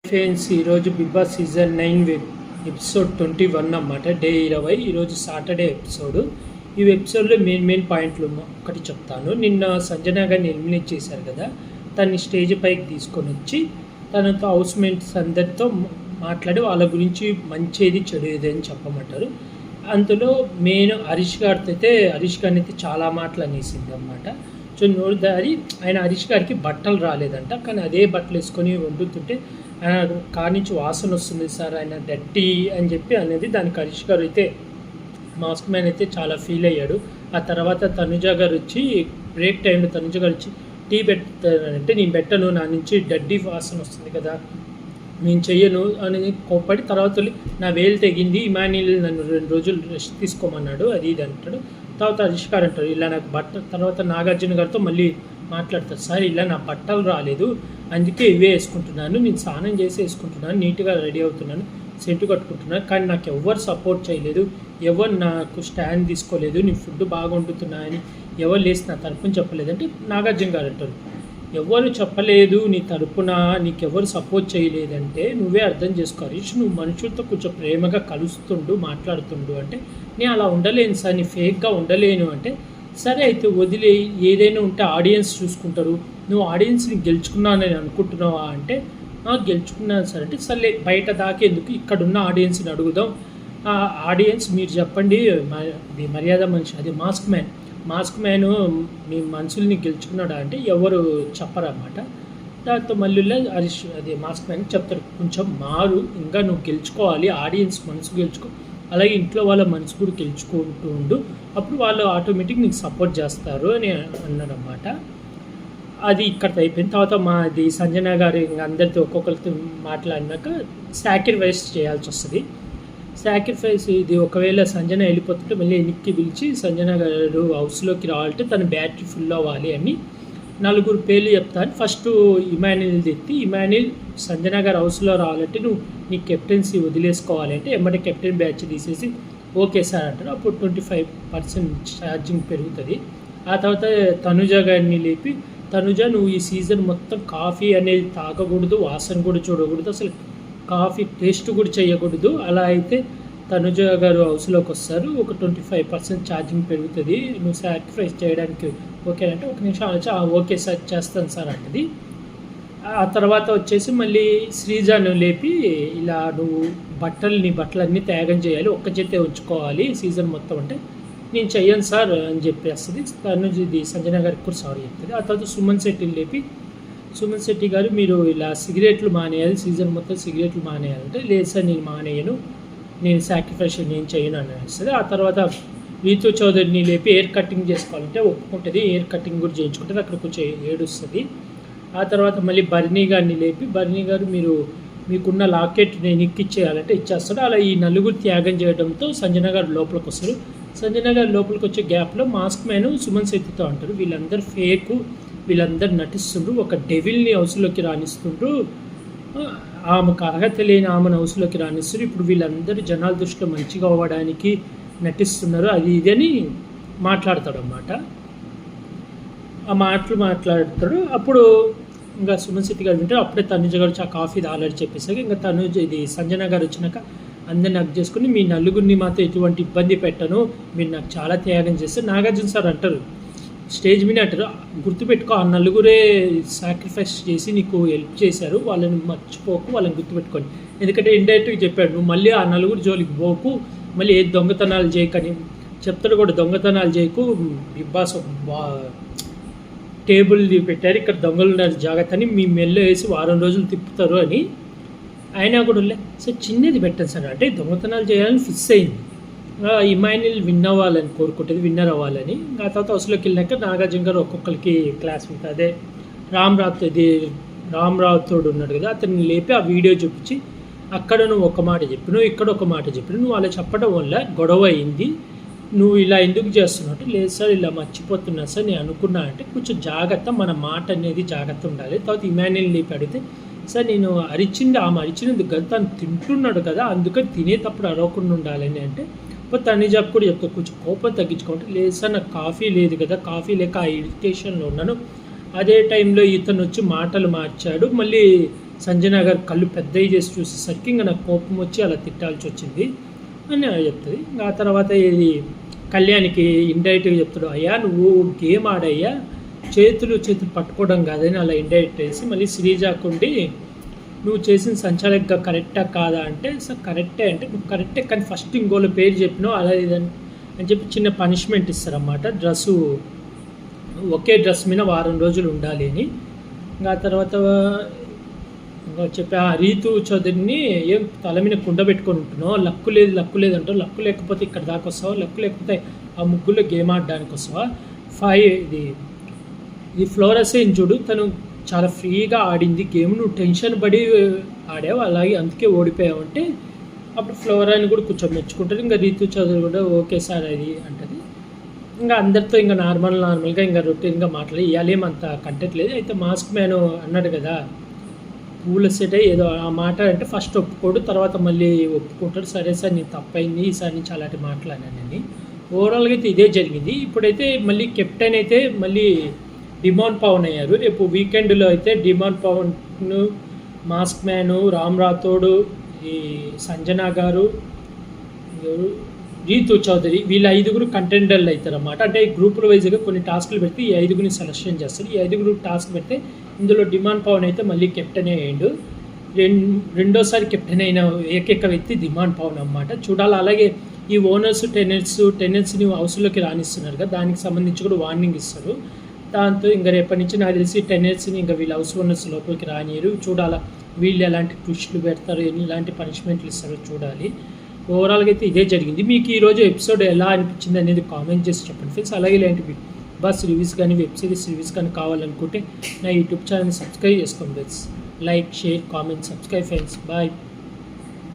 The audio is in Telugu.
ఫ్రెండ్స్ ఈరోజు బిగ్ బాస్ సీజన్ 9 ఎపిసోడ్ 21 అన్నమాట. డే 20. ఈరోజు సాటర్డే ఎపిసోడ్. ఈ ఎపిసోడ్లో మెయిన్ పాయింట్లు ఒకటి చెప్తాను. నిన్న సంజన గారిని ఎలిమినేట్ చేశారు కదా, తన్ని స్టేజ్ పైకి తీసుకొని వచ్చి తనతో హౌస్ మేట్స్ అందరితో మాట్లాడి వాళ్ళ గురించి మంచిది చెడుది అని చెప్పమంటారు. అందులో మెయిన్ హరీష్ గారిని అయితే చాలా మాటలు అనేసింది అన్నమాట. సో నోరుదారి ఆయన హరీష్ గారికి బట్టలు రాలేదంట, కానీ అదే బట్టలు వేసుకొని వండుతుంటే కార్ నుంచి వాసన వస్తుంది సార్, ఆయన డర్టీ అని చెప్పి అనేది. దానికి హరీష్ గారు అయితే మాస్క్ మ్యాన్ అయితే చాలా ఫీల్ అయ్యాడు. ఆ తర్వాత తనుజ గారు వచ్చి బ్రేక్ టైంలో తనుజ గారు వచ్చి టీ పెట్టానంటే నేను పెట్టను, నా నుంచి డడ్డీ వాసన వస్తుంది కదా, నేను చెయ్యను అని కోప్పడి తర్వాత నా వేలు తెగింది, ఇమాన్యుల్ నన్ను 2 రోజులు రెస్ట్ తీసుకోమన్నాడు, అది ఇది అంటాడు. తర్వాత హరీష్ గారు అంటారు ఇలా నాకు తర్వాత నాగార్జున గారితో మళ్ళీ మాట్లాడతారు, సార్ ఇలా నా బట్టలు రాలేదు అందుకే ఇవే వేసుకుంటున్నాను, నేను స్నానం చేసి వేసుకుంటున్నాను, నీట్గా రెడీ అవుతున్నాను, సెంటు కట్టుకుంటున్నాను, కానీ నాకు ఎవరు సపోర్ట్ చేయలేదు, ఎవరు నాకు స్టాండ్ తీసుకోలేదు, నీ ఫుడ్ బాగా వండుతున్నా అని ఎవరు లేసి నా తరపున చెప్పలేదంటే నాగార్జున గారు అంటారు ఎవరు చెప్పలేదు నీ తరపున, నీకెవరు సపోర్ట్ చేయలేదంటే నువ్వే అర్థం చేసుకో హరీష్, నువ్వు మనుషులతో కొంచెం ప్రేమగా కలుస్తుండు మాట్లాడుతుండు అంటే నేను అలా ఉండలేను సార్, నీ ఫేక్గా ఉండలేను అంటే సరే అయితే వదిలే, ఏదైనా ఉంటే ఆడియన్స్ చూసుకుంటారు, నువ్వు ఆడియన్స్ని గెలుచుకున్నానని అనుకుంటున్నావా అంటే గెలుచుకున్నాను సార్ అంటే సరే బయట దాకేందుకు ఇక్కడున్న ఆడియన్స్ని అడుగుదాం, ఆడియన్స్ మీరు చెప్పండి, మర్యాద మనిషి అది మాస్క్ మ్యాన్ మీ మనుషుల్ని గెలుచుకున్నాడా అంటే ఎవరు చెప్పరన్నమాట. దాంతో మళ్ళీ హరీష్ అది మాస్క్ మ్యాన్ చెప్తాడు కొంచెం మారు, ఇంకా నువ్వు గెలుచుకోవాలి, ఆడియన్స్ మనసు గెలుచుకో, అలాగే ఇంట్లో వాళ్ళ మనసు కూడా గెలుచుకుంటూ ఉండు, అప్పుడు వాళ్ళు ఆటోమేటిక్ నీకు సపోర్ట్ చేస్తారు అని అన్నారన్నమాట. అది ఇక్కడితో అయిపోయిన తర్వాత మాది సంజన గారు ఇంకా అందరితో ఒక్కొక్కరితో మాట్లాడినాక సాక్రిఫైస్ చేయాల్సి వస్తుంది. సాక్రిఫైస్ ఇది ఒకవేళ సంజన వెళ్ళిపోతుంటే మళ్ళీ వెనక్కి పిలిచి సంజన గారు హౌస్లోకి రావాలంటే తన బ్యాటరీ ఫుల్ అవ్వాలి అని 4 పేర్లు చెప్తాను. ఫస్ట్ ఇమాన్యుల్ తెత్తి, ఇమాన్యుల్ సంజన గారు హౌస్లో రావాలంటే నువ్వు నీ కెప్టెన్సీ వదిలేసుకోవాలంటే ఎమ్మటే కెప్టెన్ బ్యాచ్ తీసేసి ఓకే సార్ అంటారు. అప్పుడు 25% ఛార్జింగ్ పెరుగుతుంది. ఆ తర్వాత తనుజ గారిని లేపి, తనుజ నువ్వు ఈ సీజన్ మొత్తం కాఫీ అనేది తాగకూడదు, వాసన కూడా చూడకూడదు, అసలు కాఫీ టేస్ట్ కూడా చేయకూడదు, అలా అయితే తనుజ గారు హౌస్లోకి వస్తారు, ఒక 25% ఛార్జింగ్ పెరుగుతుంది, నువ్వు సాక్రిఫైస్ చేయడానికి ఓకే అంటే 1 నిమిషం ఆలోచి ఓకే సార్ చేస్తాను సార్ అంటది. ఆ తర్వాత వచ్చేసి మళ్ళీ శ్రీజాను లేపి ఇలా నువ్వు నీ బట్టలన్నీ త్యాగం చేయాలి, ఒక్క చేతే ఉంచుకోవాలి సీజన్ మొత్తం అంటే నేను చెయ్యను సార్ అని చెప్పేస్తుంది. తనుజ ఇది సంజన గారికి కూడా సారీ చెప్తుంది. ఆ తర్వాత సుమన్ శెట్టిని లేపి, సుమన్ శెట్టి గారు మీరు ఇలా సిగరెట్లు మానేయాలి, సీజన్ మొత్తం సిగరెట్లు మానేయాలంటే లేదు సార్ నేను మానేయను, నేను సాక్రిఫైస్ నేను చేయను అని అనిపిస్తుంది. ఆ తర్వాత రీతు చౌదరిని లేపి హెయిర్ కటింగ్ చేసుకోవాలంటే ఒప్పుకుంటుంది, హెయిర్ కటింగ్ కూడా చేయించుకుంటుంది, అక్కడ కొంచెం ఏడుస్తుంది. ఆ తర్వాత మళ్ళీ బర్నీ గారిని లేపి, బర్నీ గారు మీకున్న లాకెట్ నేను ఇచ్చేయాలంటే ఇచ్చేస్తాడు. అలా ఈ 4 త్యాగం చేయడంతో సంజన గారు లోపలికి వస్తారు. సంజన గారు లోపలికి వచ్చే గ్యాప్లో మాస్క్ మ్యాన్ సుమన్ శెట్టితో అంటారు వీళ్ళందరూ ఫేకు, వీళ్ళందరూ నటిస్తుండ్రు, ఒక డెవిల్ని హౌస్లోకి రాణిస్తుండ్రు, ఆమెకు అర్హత లేని ఆమెను హౌస్లోకి రాణిస్తారు, ఇప్పుడు వీళ్ళందరూ జనాల దృష్టిలో మంచిగా అవ్వడానికి నటిస్తున్నారు, అది ఇది అని మాట్లాడతాడు అన్నమాట. ఆ మాట్లాడతాడు. అప్పుడు ఇంకా సుమన్ శెట్టి గారు వింటారు. అప్పుడే తనుజ గారు కాఫీ ఆల్రెడీ చెప్పేసాక ఇంకా ఇది సంజన గారు వచ్చినాక అందరిని హక్ చేసుకుని మీ 4 మాత్రం ఎటువంటి ఇబ్బంది పెట్టను, మీరు నాకు చాలా త్యాగం చేస్తారు. నాగార్జున సార్ అంటారు స్టేజ్ మీద అంటారు గుర్తుపెట్టుకో, ఆ 4 సాక్రిఫైస్ చేసి నీకు హెల్ప్ చేశారు, వాళ్ళని మర్చిపోకు, వాళ్ళని గుర్తుపెట్టుకోండి, ఎందుకంటే ఇండైరెక్ట్గా చెప్పాడు నువ్వు మళ్ళీ ఆ 4 జోలికి పోకు, మళ్ళీ ఏ దొంగతనాలు చేయకని చెప్తాడు కూడా, దొంగతనాలు చేయకు, బిగ్ బాస్ టేబుల్ పెట్టారు ఇక్కడ దొంగలు ఉన్నారు జాగ్రత్త అని మీ మెల్లో వేసి 1 వారం రోజులు తిప్పుతారు అని. అయినా కూడా సార్ చిన్నది పెట్టండి సార్ అంటే దొంగతనాలు చేయాలని ఫిక్స్ అయింది. ఇమాన్యుల్ విన్నర్ అవ్వాలని. ఆ తర్వాత హౌస్లోకి వెళ్ళాక నాగార్జున గారు ఒక్కొక్కరికి క్లాస్మేట్ అదే రామ్రావుతోడు ఉన్నాడు కదా, అతన్ని లేపి ఆ వీడియో చూపించి అక్కడ నువ్వు ఒక మాట చెప్పినావు, ఇక్కడ ఒక మాట చెప్పినావు, నువ్వు అలా చెప్పడం వల్ల గొడవ అయింది, నువ్వు ఇలా ఎందుకు చేస్తున్నావు అంటే లేదు సార్ ఇలా మర్చిపోతున్నా సార్ నేను అనుకున్నా అంటే కొంచెం జాగ్రత్త, మన మాట అనేది జాగ్రత్త ఉండాలి. తర్వాత ఇమాన్యుల్ లేపి అడిగితే సార్ నేను ఆమె అరిచినందుకు కదా తను తింటున్నాడు కదా అందుకని తినేటప్పుడు అరవకుండా ఉండాలని అంటే తనుజ కూడా చెప్తా కొంచెం కోపం తగ్గించుకుంటే లేదు సార్ నాకు కాఫీ లేదు కదా, కాఫీ లేక ఆ ఇరిటేషన్లో ఉన్నాను, అదే టైంలో ఇతను వచ్చి మాటలు మార్చాడు, మళ్ళీ సంజన గారు కళ్ళు పెద్దవి చేసి చూసేసరికి ఇంకా నాకు కోపం వచ్చి అలా తిట్టాల్సి వచ్చింది అని చెప్తుంది. ఇంకా ఆ తర్వాత ఇది కళ్యాణ్కి ఇండైరెక్ట్గా చెప్తాడు, అయ్యా నువ్వు గేమ్ ఆడయ్యా, చేతులు పట్టుకోవడం కాదని అలా ఇండైరెక్ట్ వేసి మళ్ళీ శ్రీజాకుండి నువ్వు చేసిన సంచాలకుగా కరెక్టా కాదా అంటే, సార్ కరెక్టే అంటే నువ్వు కరెక్టే కానీ ఫస్ట్ ఇంకోళ్ళ పేరు చెప్పినావు అలా ఇదని అని చెప్పి చిన్న పనిష్మెంట్ ఇస్తారన్నమాట. డ్రెస్సు ఒకే డ్రెస్ మీద వారం రోజులు ఉండాలి అని. ఇంకా ఆ తర్వాత ఇంకా చెప్పి ఆ రీతు చౌదరిని ఏం తల మీద కుండ పెట్టుకొని ఉంటున్నావు, లక్కు లేదు అంటావు, లక్కు లేకపోతే ఇక్కడ దాకా వస్తావా, లక్కు లేకపోతే ఆ ముగ్గులో గేమ్ ఆడడానికి వస్తావా. ఇది ఫ్లోరసైన్ చూడు, తను చాలా ఫ్రీగా ఆడింది గేమ్, నువ్వు టెన్షన్ పడి ఆడావు అలాగే అందుకే ఓడిపోయావు అంటే అప్పుడు ఫ్లోరాని కూడా కొంచెం మెచ్చుకుంటుంది. ఇంకా రీతు చౌదరి కూడా ఓకే సార్ అది అంటది. ఇంకా అందరితో ఇంకా నార్మల్గా ఇంకా రొటీన్గా మాట్లాడి ఇవ్వాలేమంత కంటెంట్ లేదు. అయితే మాస్క్ మ్యాన్ అన్నాడు కదా పూల సెట్ ఏదో ఆ మాట అంటే ఫస్ట్ ఒప్పుకోడు, తర్వాత మళ్ళీ ఒప్పుకుంటాడు. సరే సార్ నేను తప్పైంది, ఈసారి నుంచి అలాంటి మాట్లాడానని. ఓవరాల్గా అయితే ఇదే జరిగింది. ఇప్పుడైతే మళ్ళీ కెప్టెన్ అయితే మళ్ళీ డిమాండ్ పవన్ అయ్యారు. రేపు వీకెండ్లో అయితే demon Pavan, mask man, Ram Rathod, ఈ సంజన గారు, రీతు చౌదరి వీళ్ళ 5గురు కంటెండర్లు అవుతారన్నమాట. అంటే గ్రూపుల వైజ్గా కొన్ని టాస్క్లు పెడితే ఈ 5గురిని సెలెక్షన్ చేస్తారు. ఈ 5గురు టాస్క్ పెడితే ఇందులో డిమాండ్ పవన్ అయితే మళ్ళీ కెప్టెన్ అయ్యాడు. రెండోసారి కెప్టెన్ అయిన ఏకైక వ్యక్తి డిమాండ్ పవన్ అన్నమాట. చూడాలి. అలాగే ఈ ఓనర్స్ టెనెంట్స్ని హౌస్లోకి రానిస్తున్నారు కదా, దానికి సంబంధించి కూడా వార్నింగ్ ఇస్తారు. దాంతో ఇంకా రేపటి నుంచి నాకు తెలిసి టెనెంట్స్ని ఇంకా వీళ్ళు హౌస్ ఓనర్స్ లోపలికి రానియరు. చూడాలా వీళ్ళు ఎలాంటి ట్విస్టులు పెడతారు, ఎలాంటి పనిష్మెంట్లు ఇస్తారో చూడాలి. ఓవరాల్గా అయితే ఇదే జరిగింది. మీకు ఈరోజు ఎపిసోడ్ ఎలా అనిపించింది అనేది కామెంట్ చేసి చెప్పండి ఫ్రెండ్స్. అలాగే ఇలాంటి బిగ్ బాస్ రివ్యూస్ కానీ వెబ్ సిరీస్ రివ్యూస్ కానీ కావాలనుకుంటే నా యూట్యూబ్ ఛానల్ని సబ్స్క్రైబ్ చేసుకోండి friends. Like, share, comment, subscribe friends. Bye.